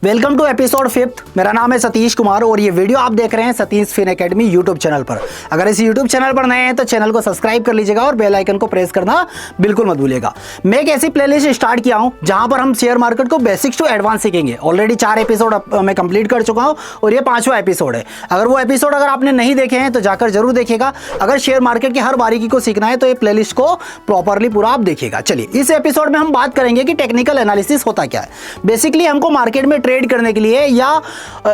Welcome to episode 5। मेरा नाम है सतीश कुमार और ये वीडियो आप देख रहे हैं Satish Fin academy YouTube channel पर। अगर इस यूट्यूब चैनल पर नए हैं तो चैनल को सब्सक्राइब कर लीजिएगा और बेल आइकन को प्रेस करना बिल्कुल मत भूलिएगा। मैं एक ऐसी प्लेलिस्ट स्टार्ट किया हूं जहां पर हम शेयर मार्केट को बेसिक्स टू एडवांस सीखेंगे। ऑलरेडी 4 एपिसोड मैं कंप्लीट कर चुका हूं और ये 5वां एपिसोड है। अगर वो एपिसोड अगर आपने नहीं देखे हैं तो जाकर जरूर देखिएगा। अगर शेयर मार्केट की हर बारीकी को सीखना है तो ये प्लेलिस्ट को प्रॉपरली पूरा आप देखिएगा। चलिए, इस एपिसोड में हम बात करेंगे कि टेक्निकल एनालिसिस होता क्या है। बेसिकली हमको मार्केट में ट्रेड करने के लिए या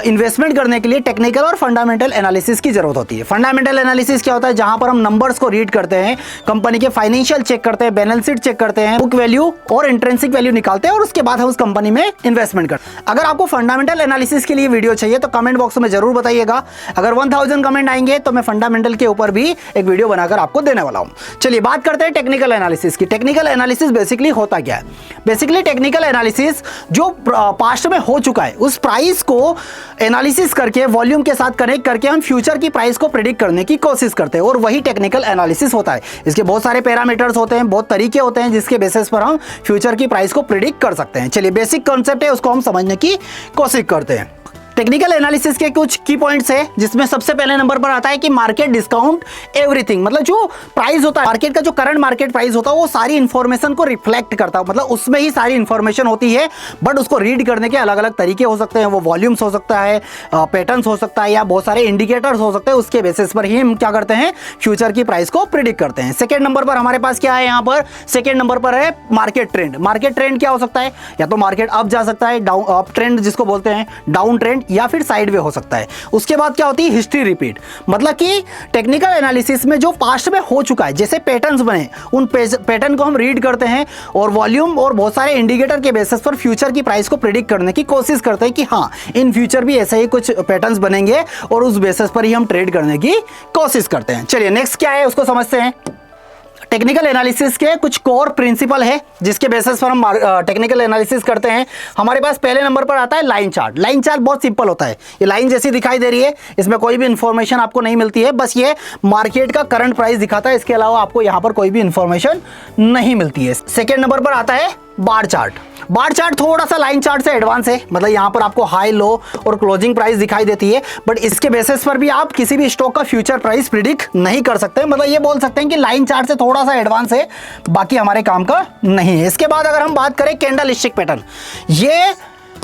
इन्वेस्टमेंट करने के लिए टेक्निकल और फंडामेंटल एनालिसिस की जरूरत होती है। फंडामेंटल एनालिसिस क्या होता है? जहां पर हम नंबर्स को रीड करते हैं, कंपनी के फाइनेंशियल चेक करते हैं, बैलेंस शीट चेक करते हैं, बुक वैल्यू और इंट्रिंसिक वैल्यू निकालते हैं और उसके बाद हम उस कंपनी में इन्वेस्टमेंट करते हैं। अगर आपको फंडामेंटल एनालिसिस के लिए वीडियो चाहिए तो कमेंट बॉक्स में जरूर बताइएगा। अगर 1000 कमेंट आएंगे तो मैं फंडामेंटल के ऊपर भी एक वीडियो बनाकर आपको देने वाला हूं। चलिए बात करते हैं टेक्निकल एनालिसिस की। टेक्निकल एनालिसिस बेसिकली होता क्या है? बेसिकली टेक्निकल एनालिसिस जो पास्ट में हो चुका है उस प्राइस को एनालिसिस करके वॉल्यूम के साथ कनेक्ट करके हम फ्यूचर की प्राइस को प्रेडिक्ट करने की कोशिश करते हैं और वही टेक्निकल एनालिसिस होता है। इसके बहुत सारे पैरामीटर्स होते हैं, बहुत तरीके होते हैं जिसके बेसिस पर हम फ्यूचर की प्राइस को प्रेडिक्ट कर सकते हैं। चलिए, बेसिक कॉन्सेप्ट है, उसको हम समझने की कोशिश करते हैं। टेक्निकल एनालिसिस के कुछ की पॉइंट्स है जिसमें सबसे पहले नंबर पर आता है कि मार्केट डिस्काउंट एवरीथिंग। मतलब जो प्राइस होता है मार्केट का, जो करंट मार्केट प्राइस होता है वो सारी इंफॉर्मेशन को रिफ्लेक्ट करता है। मतलब उसमें ही सारी इंफॉर्मेशन होती है, बट उसको रीड करने के अलग अलग तरीके हो सकते हैं। वो वॉल्यूम्स हो सकता है, पैटर्न्स हो सकता है या बहुत सारे इंडिकेटर्स हो सकते हैं। उसके बेसिस पर ही हम क्या करते हैं, फ्यूचर की प्राइस को प्रिडिक्ट करते हैं। सेकेंड नंबर पर हमारे पास क्या है? यहाँ पर सेकेंड नंबर पर है मार्केट ट्रेंड। मार्केट ट्रेंड क्या हो सकता है? या तो मार्केट अप जा सकता है, डाउन अप ट्रेंड जिसको बोलते हैं, डाउन ट्रेंड, या फिर साइड वे हो सकता है। उसके बाद क्या होती है? History repeat. मतलब कि टेक्निकल एनालिसिस में जो पास्ट में हो चुका है, जैसे पैटर्न्स बने, उन पैटर्न को हम रीड करते हैं और वॉल्यूम और बहुत सारे इंडिकेटर के बेसिस पर फ्यूचर की प्राइस को प्रेडिक्ट करने की कोशिश करते हैं कि हाँ, इन फ्यूचर भी ऐसे ही कुछ पैटर्न्स बनेंगे और उस बेसिस पर ही हम ट्रेड करने की कोशिश करते हैं। चलिए नेक्स्ट क्या है उसको समझते हैं। टेक्निकल एनालिसिस के कुछ कोर प्रिंसिपल है जिसके बेसिस पर हम टेक्निकल एनालिसिस करते हैं। हमारे पास पहले नंबर पर आता है लाइन चार्ट। लाइन चार्ट बहुत सिंपल होता है। ये लाइन जैसी दिखाई दे रही है, इसमें कोई भी इंफॉर्मेशन आपको नहीं मिलती है, बस ये मार्केट का करंट प्राइस दिखाता है। इसके अलावा आपको यहां पर कोई भी इंफॉर्मेशन नहीं मिलती है। सेकेंड नंबर पर आता है बार चार्ट। बार चार्ट थोड़ा सा लाइन चार्ट से एडवांस है। मतलब यहां पर आपको हाई, लो और क्लोजिंग प्राइस दिखाई देती है, बट इसके बेसिस पर भी आप किसी भी स्टॉक का फ्यूचर प्राइस प्रिडिक्ट नहीं कर सकते। मतलब ये बोल सकते हैं कि लाइन चार्ट से थोड़ा सा एडवांस है, बाकी हमारे काम का नहीं है। इसके बाद अगर हम बात करें कैंडलस्टिक पैटर्न, ये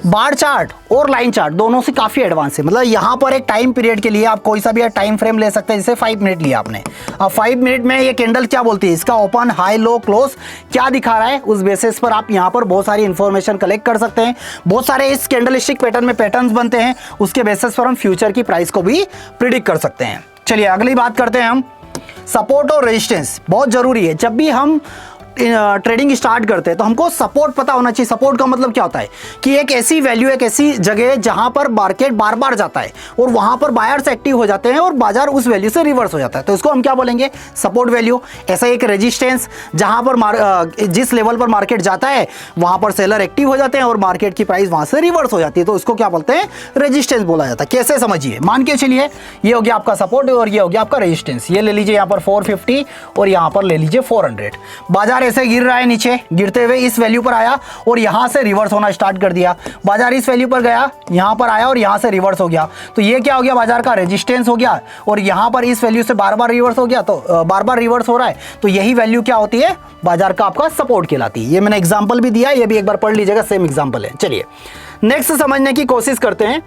बार चार्ट और लाइन चार्ट दोनों से काफी एडवांस है। मतलब यहां पर एक टाइम पीरियड के लिए आप कोई सा भी टाइम फ्रेम ले सकते हैं। जैसे 5 मिनट लिया आपने, अब 5 मिनट में ये कैंडल क्या बोलती है, इसका ओपन, हाई, लो, क्लोज क्या दिखा रहा है, उस बेसिस पर आप यहां पर बहुत सारी इंफॉर्मेशन कलेक्ट कर सकते हैं। बहुत सारे इस कैंडलस्टिक पैटर्न में पैटर्न्स बनते हैं, उसके बेसिस पर हम फ्यूचर की प्राइस को भी प्रिडिक्ट कर सकते हैं। चलिए अगली बात करते हैं हम सपोर्ट और रेजिस्टेंस। बहुत जरूरी है, जब भी हम ट्रेडिंग स्टार्ट करते हैं तो हमको सपोर्ट पता होना चाहिए। सपोर्ट का मतलब क्या होता है कि एक ऐसी वैल्यू, एक ऐसी जगह जहां पर मार्केट बार बार जाता है और वहां पर बायर्स एक्टिव हो जाते हैं और बाजार उस वैल्यू से रिवर्स हो जाता है, तो इसको हम क्या बोलेंगे? Support value. ऐसा एक रेजिस्टेंस, जहां पर जिस लेवल पर मार्केट जाता है वहां पर सेलर एक्टिव हो जाते हैं और मार्केट की प्राइस वहां से रिवर्स हो जाती है, तो इसको क्या बोलते हैं? रेजिस्टेंस बोला जाता है। कैसे समझिए, मान के चलिए ये हो गया आपका सपोर्ट और ये हो गया आपका रेजिस्टेंस। ये ले लीजिए यहाँ पर 450 और यहाँ पर ले लीजिए 400। बाजार ऐसे गिर रहा है, नीचे गिरते हुए इस वैल्यू पर आया और यहां से रिवर्स होना स्टार्ट कर दिया। बाजार इस वैल्यू पर गया, यहां पर आया और यहां से रिवर्स हो गया, तो ये क्या हो गया? बाजार का रेजिस्टेंस हो गया। और यहां पर इस वैल्यू से बार बार रिवर्स हो गया, तो बार बार रिवर्स हो रहा है, तो यही वैल्यू क्या होती है? बाजार का आपका सपोर्ट कहलाती है। ये मैंने एग्जांपल भी दिया, ये भी एक बार पढ़ लीजिएगा, सेम एग्जांपल है। चलिए नेक्स्ट समझने की कोशिश करते हैं।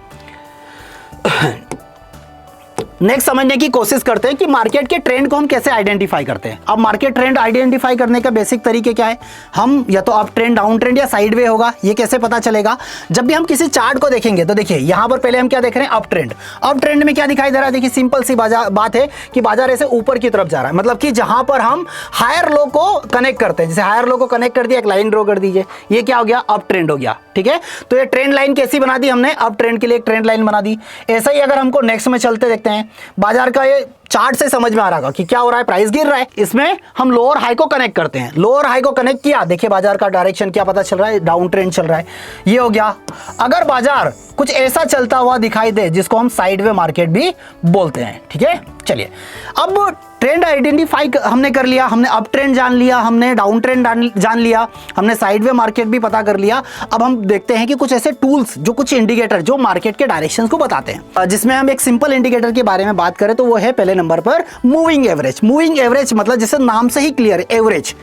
नेक्स्ट समझने की कोशिश करते हैं कि मार्केट के ट्रेंड को हम कैसे आइडेंटिफाई करते हैं। अब मार्केट ट्रेंड आइडेंटिफाई करने का बेसिक तरीके क्या है? हम या तो अप ट्रेंड, डाउन ट्रेंड या साइड वे होगा, ये कैसे पता चलेगा? जब भी हम किसी चार्ट को देखेंगे तो देखिए यहां पर पहले हम क्या देख रहे हैं? Up trend. अप ट्रेंड में क्या दिखाई दे रहा है? देखिए सिंपल सी बात है कि बाजार ऐसे ऊपर की तरफ जा रहा है। मतलब कि जहां पर हम हायर लो को कनेक्ट करते हैं, जैसे हायर लो को कनेक्ट कर दिया, एक लाइन ड्रॉ कर दीजिए, ये क्या हो गया? अप ट्रेंड हो गया। ठीक है, तो ये ट्रेंड लाइन कैसी बना दी हमने? अप ट्रेंड के लिए एक ट्रेंड लाइन बना दी। ऐसा ही अगर हमको नेक्स्ट में चलते देखते हैं, बाजार का ये चार्ट से समझ में आ रहा होगा कि क्या हो रहा है, प्राइस गिर रहा है। इसमें हम लोअर हाई को कनेक्ट करते हैं, लोअर हाई को कनेक्ट किया, देखिए बाजार का डायरेक्शन क्या पता चल रहा है? डाउन ट्रेंड चल रहा है, ये हो गया। अगर बाजार कुछ ऐसा चलता हुआ दिखाई दे जिसको हम साइड वे मार्केट भी बोलते हैं, ठीक है, चलिए, अब ट्रेंड आइडेंटिफाई हमने कर लिया, हमने अप ट्रेंड जान लिया, हमने डाउन ट्रेंड जान लिया, हमने साइडवे मार्केट भी पता कर लिया। अब हम देखते हैं कि कुछ ऐसे टूल्स जो कुछ इंडिकेटर जो मार्केट के डायरेक्शंस को बताते हैं, जिसमें हम एक सिंपल इंडिकेटर के बारे में बात करें तो वो है पहले नंबर पर मूविंग एवरेज। मूविंग एवरेज मतलब जैसे नाम से ही क्लियर, एवरेज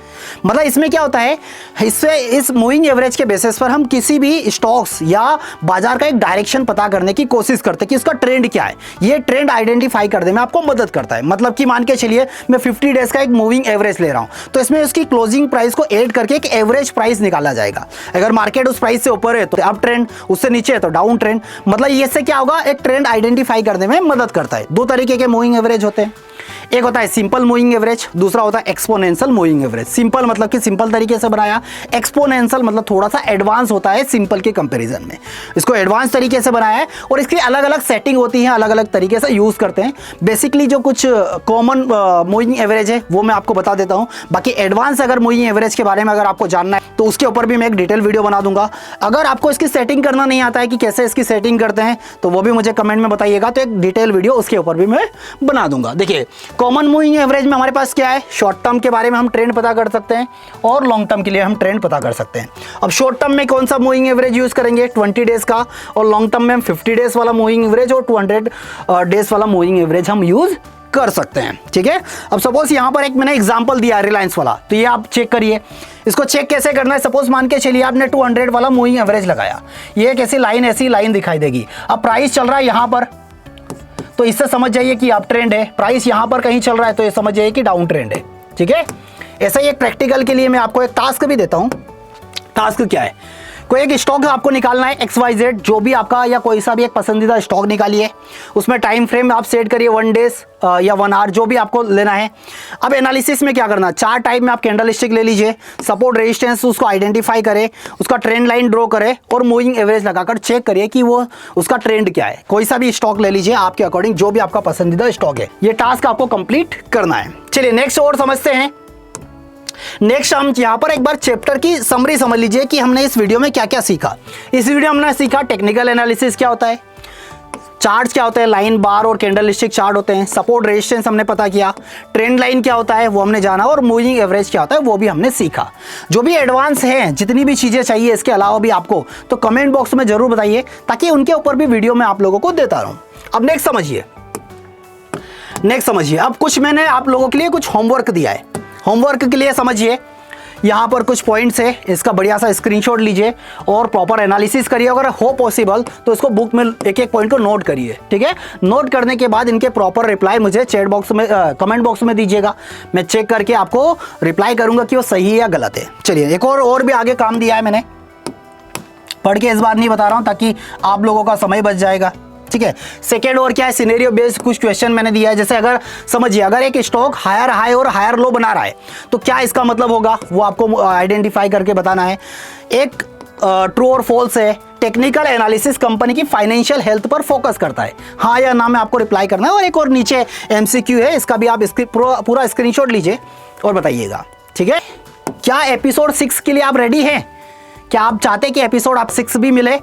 मतलब इसमें क्या होता है, इससे इस मूविंग एवरेज के बेसिस पर हम किसी भी स्टॉक्स या बाजार का एक डायरेक्शन पता करने की कोशिश करते हैं कि उसका ट्रेंड क्या है। ये ट्रेंड आइडेंटिफाई करने में आपको मदद करता है। मतलब कि मान के चलिए मैं 50 डेज का एक मूविंग एवरेज ले रहा हूं, तो इसमें उसकी क्लोजिंग प्राइस को ऐड करके एक एवरेज प्राइस निकाला जाएगा। अगर मार्केट उस प्राइस से ऊपर है तो अप ट्रेंड, उससे नीचे है तो डाउन ट्रेंड। मतलब ये से क्या होगा, एक ट्रेंड आइडेंटिफाई करने में मदद करता है। दो तरीके के मूविंग एवरेज होते हैं, एक होता है सिंपल मूविंग एवरेज, दूसरा होता है एक्सपोनेंशियल मूविंग एवरेज। सिंपल मतलब कि सिंपल तरीके से बनाया, एक्सपोनेंशियल मतलब थोड़ा सा एडवांस होता है सिंपल के कंपैरिजन में, इसको एडवांस तरीके से बनाया है और इसकी अलग अलग सेटिंग होती है, अलग अलग तरीके से यूज करते हैं। बेसिकली जो कुछ कॉमन मूविंग एवरेज है वो मैं आपको बता देता हूं, बाकी एडवांस अगर मूविंग एवरेज के बारे में अगर आपको जानना है तो उसके ऊपर भी मैं एक डिटेल वीडियो बना दूंगा। अगर आपको इसकी सेटिंग करना नहीं आता है कि कैसे इसकी सेटिंग करते हैं तो वो भी मुझे कमेंट में बताइएगा, तो एक डिटेल वीडियो उसके ऊपर भी मैं बना दूंगा। देखिए, कॉमन मूविंग एवरेज में हमारे पास क्या है, शॉर्ट टर्म के बारे में हम ट्रेंड पता कर सकते हैं और लॉन्ग टर्म के लिए हम ट्रेंड पता कर सकते हैं। अब शॉर्ट टर्म में कौन सा मूविंग एवरेज यूज करेंगे, 20 डेज का, और लॉन्ग टर्म में हम 50 डेज वाला मूविंग एवरेज और 200 डेज वाला मूविंग एवरेज हम यूज कर सकते हैं। ठीक है, अब सपोज यहां पर एक मैंने एग्जांपल दिया रिलायंस वाला, तो ये आप चेक करिए। इसको चेक कैसे करना है, सपोज मान के चलिए आपने 200 वाला मूविंग एवरेज लगाया, ये एक ऐसी लाइन दिखाई देगी। अब प्राइस चल रहा है यहां पर, तो इससे समझ जाइए कि अप ट्रेंड है। प्राइस यहां पर कहीं चल रहा है तो ये समझ जाइए कि डाउन ट्रेंड है। ठीक है, ऐसा ही एक प्रैक्टिकल के लिए मैं आपको एक टास्क भी देता हूं। टास्क क्या है, कोई एक स्टॉक आपको निकालना है, XYZ जो भी आपका या कोई सा भी एक पसंदीदा स्टॉक निकालिए, उसमें टाइम फ्रेम आप सेट करिए 1 डेज या 1 आवर जो भी आपको लेना है। अब एनालिसिस में क्या करना, 4 टाइप में आप कैंडल स्टिक ले लीजिए, सपोर्ट रेजिस्टेंस उसको आइडेंटिफाई करें, उसका ट्रेंड लाइन ड्रॉ करें और मूविंग एवरेज लगाकर चेक करिए कि वो उसका ट्रेंड क्या है। कोई सा भी स्टॉक ले लीजिए आपके अकॉर्डिंग, जो भी आपका पसंदीदा स्टॉक है। ये टास्क आपको कंप्लीट करना है। चलिए नेक्स्ट और समझते हैं। नेक्स्ट हम यहाँ पर एक बार चैप्टर की समरी समझ लीजिए कि हमने इस वीडियो में क्या क्या सीखा। इस वीडियो में हमने सीखा टेक्निकल एनालिसिस क्या होता है, चार्ट्स क्या होते हैं, लाइन बार और कैंडल स्टिक चार्ट होते हैं, सपोर्ट रेजिस्टेंस हमने पता किया, ट्रेंड लाइन क्या होता है वो हमने जाना, और मूविंग एवरेज क्या होता है वो भी हमने सीखा। जो भी एडवांस है, जितनी भी चीज़ें चाहिए इसके अलावा भी आपको, तो कमेंट बॉक्स में जरूर बताइए ताकि उनके ऊपर भी वीडियो में आप लोगों को देता रहूँ। अब नेक्स्ट समझिए। अब कुछ मैंने आप लोगों के लिए कुछ होमवर्क दिया है। होमवर्क के लिए समझिए, यहाँ पर कुछ पॉइंट्स है, इसका बढ़िया सा स्क्रीनशॉट लीजिए और प्रॉपर एनालिसिस करिए। अगर हो पॉसिबल तो इसको बुक में एक एक पॉइंट को नोट करिए। ठीक है, नोट करने के बाद इनके प्रॉपर रिप्लाई मुझे चैट बॉक्स में कमेंट बॉक्स में दीजिएगा। मैं चेक करके आपको रिप्लाई करूंगा कि वो सही है या गलत है। चलिए, एक और भी आगे काम दिया है मैंने, पढ़ के इस बार नहीं बता रहा हूँ ताकि आप लोगों का समय बच जाएगा। ठीक है, सेकेंड और क्या है, सिनेरियो बेस्ड कुछ क्वेश्चन मैंने दिया है। जैसे अगर समझिए, अगर एक स्टॉक हायर हाई और हायर लो बना रहा है तो क्या इसका मतलब होगा, वो आपको आइडेंटिफाई करके बताना है। एक ट्रू और फॉल्स है, टेक्निकल एनालिसिस कंपनी की फाइनेंशियल हेल्थ पर फोकस करता है, हाँ या ना में आपको रिप्लाई करना है। और एक और नीचे MCQ है, इसका भी आप पूरा स्क्रीनशॉट लीजिए और बताइएगा। ठीक है, क्या एपिसोड 6 के लिए आप रेडी हैं? क्या आप चाहते हैं कि एपिसोड आप 6 भी मिले?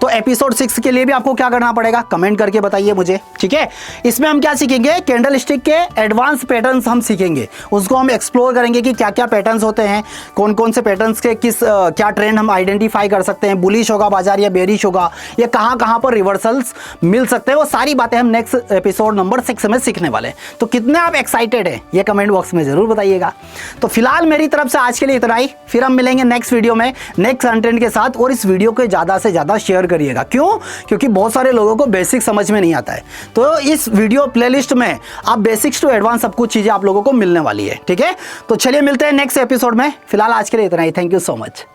तो एपिसोड 6 के लिए भी आपको क्या करना पड़ेगा, कमेंट करके बताइए मुझे। ठीक है, इसमें हम क्या सीखेंगे, कैंडल स्टिक के एडवांस पैटर्न्स हम सीखेंगे, उसको हम एक्सप्लोर करेंगे कि क्या क्या पैटर्न्स होते हैं, कौन कौन से पैटर्न्स के क्या ट्रेंड हम आइडेंटिफाई कर सकते हैं, बुलिश होगा बाजार या बेरिश होगा, या कहाँ पर रिवर्सल्स मिल सकते हैं। वो सारी बातें हम नेक्स्ट एपिसोड नंबर 6 में सीखने वाले हैं। तो कितने आप एक्साइटेड हैं ये कमेंट बॉक्स में जरूर बताइएगा। तो फिलहाल मेरी तरफ से आज के लिए इतना ही, फिर हम मिलेंगे नेक्स्ट वीडियो में नेक्स्ट कंटेंट के साथ। और इस वीडियो को ज़्यादा से ज़्यादा शेयर करिएगा। क्यों? क्योंकि बहुत सारे लोगों को बेसिक समझ में नहीं आता है। तो इस वीडियो प्लेलिस्ट में आप बेसिक्स टू एडवांस सब कुछ चीज़ें आप लोगों को मिलने वाली है। ठीक है, तो चलिए मिलते हैं नेक्स्ट एपिसोड में। फिलहाल आज के लिए इतना ही। Thank you so much.